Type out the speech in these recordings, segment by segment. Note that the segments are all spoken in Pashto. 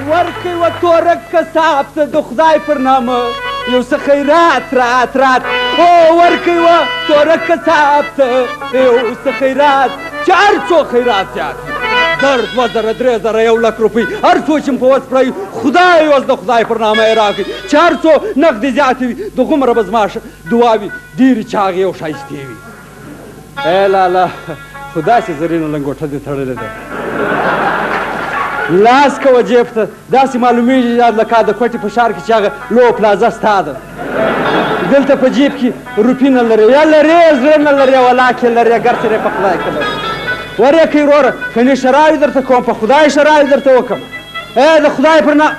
ورکوي و تورک کساب ته د خدای پر نامه یو څه خیرات رات او ورکوي و تورک کساب ته یو څه خیرات چې هر څو خیرات زیات در 2,000 3,000 1 لک روپۍ هر څو چې په وس پړی خدای اوس د خدای پر نامه یې راکړي چې هر څو نقدې زیاتې وي دغومره به زما دعاوي ډېرې چاغې او ښایستې وي ای لالا خو داسې زرینه لنګوټه دې تړلې ده لاس کوه جیب ته داسې معلومیږي لکه د کوټې په ښار کې چې هغه لو پلازه ستا ده دلته په جیب کې روپۍ نه لرې یا لرې زړه نه لرې ولاک یې لرې ګر سره په خدای کې لرې ورې کوي وروره کنې شراوي درته کوم په خدای شراوي درته وکړم ای د خدای پر نه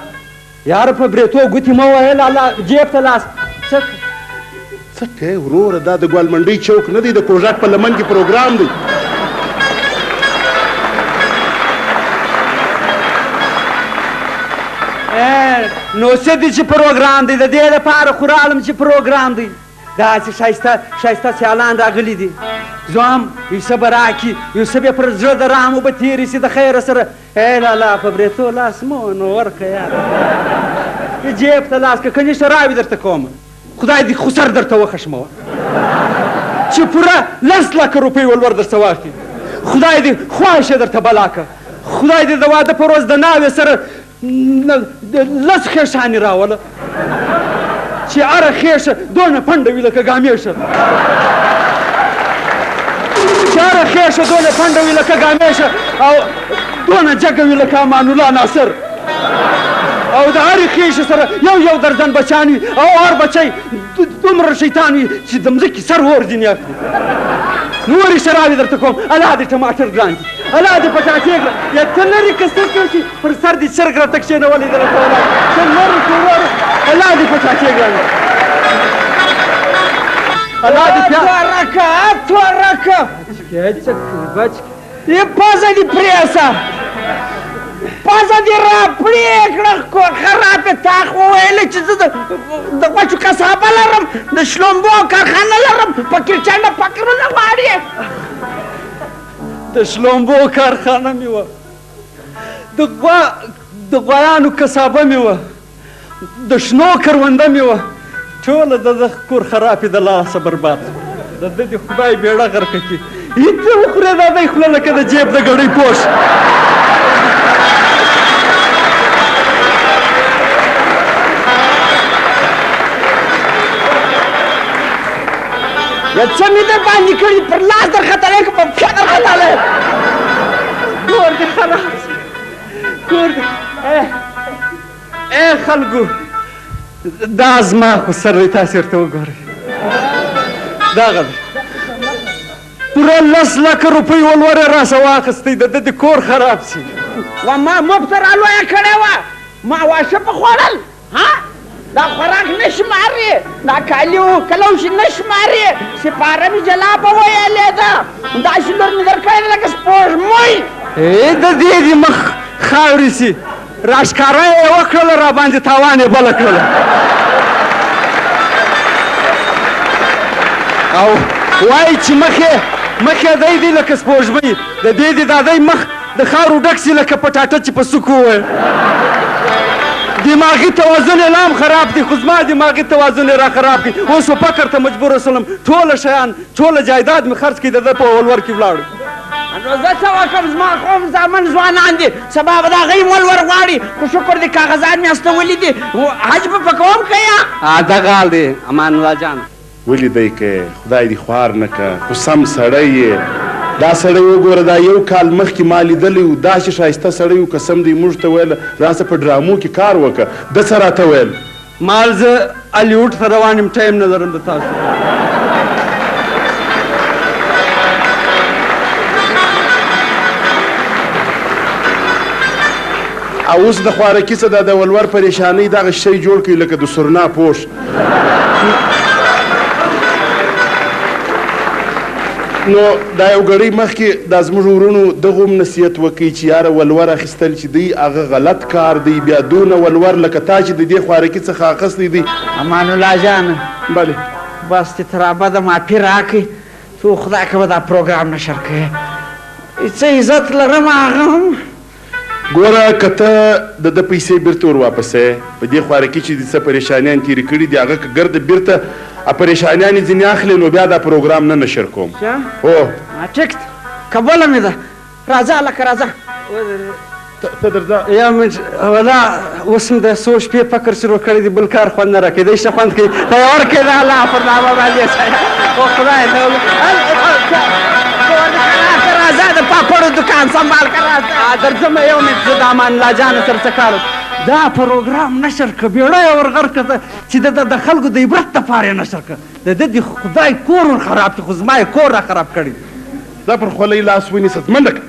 یاره په برېتو ګوتې مه وهې لالا جیب ته لاس څه کوې وروره دا د ګوالمنډۍ چوک نه دی د کوژاک په لمن کې پروګرام دی نو څه دي چې پروګرام دی د دې لپاره خو رالم چې پروګرام دی داسې ښایسته سیالان راغلي دي زوم یو څه به راکړي یو څه به پر زړه د رامو به تېرې شي د خیره سره ای لالا په برېتو لاس مه نو ورکه یاره جیب ته لاس که کنې شراوي درته کوم خدای دې خسر درته وخښموه چې پوره 10 لکه روپۍ ولور درته واخلي خدای دې خواهشه درته بلا که خدای دې د واده په ورځ د ناوې سره 10 خېشانې راوله چې هره خېشه دونه پنډه وي لکه ګامیشه چې هره خېشه دونه پنډه وي لکه ګامیشه او دونه جګه وي لکه امان الله ناصر او د هرې خېشې سره یو درجن بچان وي او هر بچی دومره شیطان وي چې د مځکې سر ورځینې اخلي نورې شراوې درته کوم الله دې ټماټر ګران دي الله دې پټاټې ګران یا ته لرې که څه کوي پر سر دې چرګ راته کښېنولې ده راته ولاړ ته لرې که وروره الله دې پټاټې ګران دي الله دې تورکه بچ یې پزه دې پرېسه پزه دې را پرې کړه خرابې تا خو ویلې چې زه د غوښو کسابه لرم د شلومبو کارخانه لرم پکې چنډه فکرونه غواړې د شلومبو کارخانه مې وه د غویانو کسابه مې وه د شنو کرونده مې وه ټوله د کور خرابې د لاسه برباد د ده دې خدای بیړه غرقه کړي هېڅ وخورې دا دی خوله لکه د جیب د ګړۍ پوش یا څه مې در باندې کړي پر لاس در ختلی که په پښه در ختلی کور دې خراب شي کور دې ای خلکو دا زما خو سر دی تاسې ورته وګورئ دغه دی پوره 10 لکه روپۍ ولور یې راسه واخیستی د ده د کور خراب شي و ما مبترا لویه کړې وه ما واښه په خوړل دا خوراک نه شمارې دا کالي کلوشي نه شمارې سپاره مې جلا په ویلې ده داسې لور مې درکړی لکه سپوږمۍ د دې دې مخ خاورې سي راښکاره یې وکړله راباندې تاوان یې بله کړله او وایي چې مخ یې دی لکه سپوږمۍ د دې دې دا دی مخ د خاورو ډک سي لکه پټاټه چې په سوک وویل دماغي توازن یې لا هم خراب دی خو زما دماغي توازن یې را خراب کړي اوس په فکر ته مجبوره شولم ټوله شیان ټوله جایداد مې خرڅ کړي د ده په ولور کې ولاړو نو زه څه وکړم زما قوم زامن ځوانان دي سبا به د هغوی ولور غواړي خو شکر دی کاغذات مې استولي دي حج به په کوم که یا دغه حال دی امان الله جان ولې دی که خدای دې خوار نه که خو سم سړی یې دا سړی وګوره دا یو کال مخکې ما لیدلی و داسې ښایسته سړی و قسم دی موږ ته ویل راسه په ډرامو کې کار وکړه ده څه راته ویل مال زه هالیوډ ته روان یم ټایم نه لرم د تاسو او اوس د خوارکي څه دا د ولور پریشانۍ دغه شی جوړ کړي لکه د سرنا پوش نو دا یو ګړۍ مخکې دا زموږ ورونو دغه هم نصیحت وکړي چې یاره ولور اخیستل چې دی هغه غلط کار دی بیا دونه ولور لکه تا چې د دې خوارکي څخه اخیستی دی امان الله جان بلې بس چې تر ابده معافي راکړي تو خدای که به دا پروګرام نشر کوې څه عزت لرم هغه هم ګوره که ته د ده پیسې بیرته ور واپسې په دې خواره کې چې د څه پریشانیان تېرې کړي دي هغه که ګرده بیرته پریشانیان یې ځینې اخلي نو بیا دا پروګرام نه نشر کوم هو ټیک ده قبوله مې ده راځه هلکه راځه ته درځه یا ولا اوس هم د څو شپې فکر شروع کړی دی بل کار خوند نه راکوي دی ښه خوند کوي ته یې ورکړې ده الله پر نامه باندې او خدای ته راځه د پاپړو دکان سنبال که راځه درځم یو مې زه د امان الله جانه سره څه کار دا پروګرام نشر که بیړه یې ورغر که چې د خلکو د عبرت دپاره یې نشر که د ده د خدای کور ور خراب کړي خو زما یې کور را خراب کړی دا پر خولۍ لاس ونیسه منډه کړه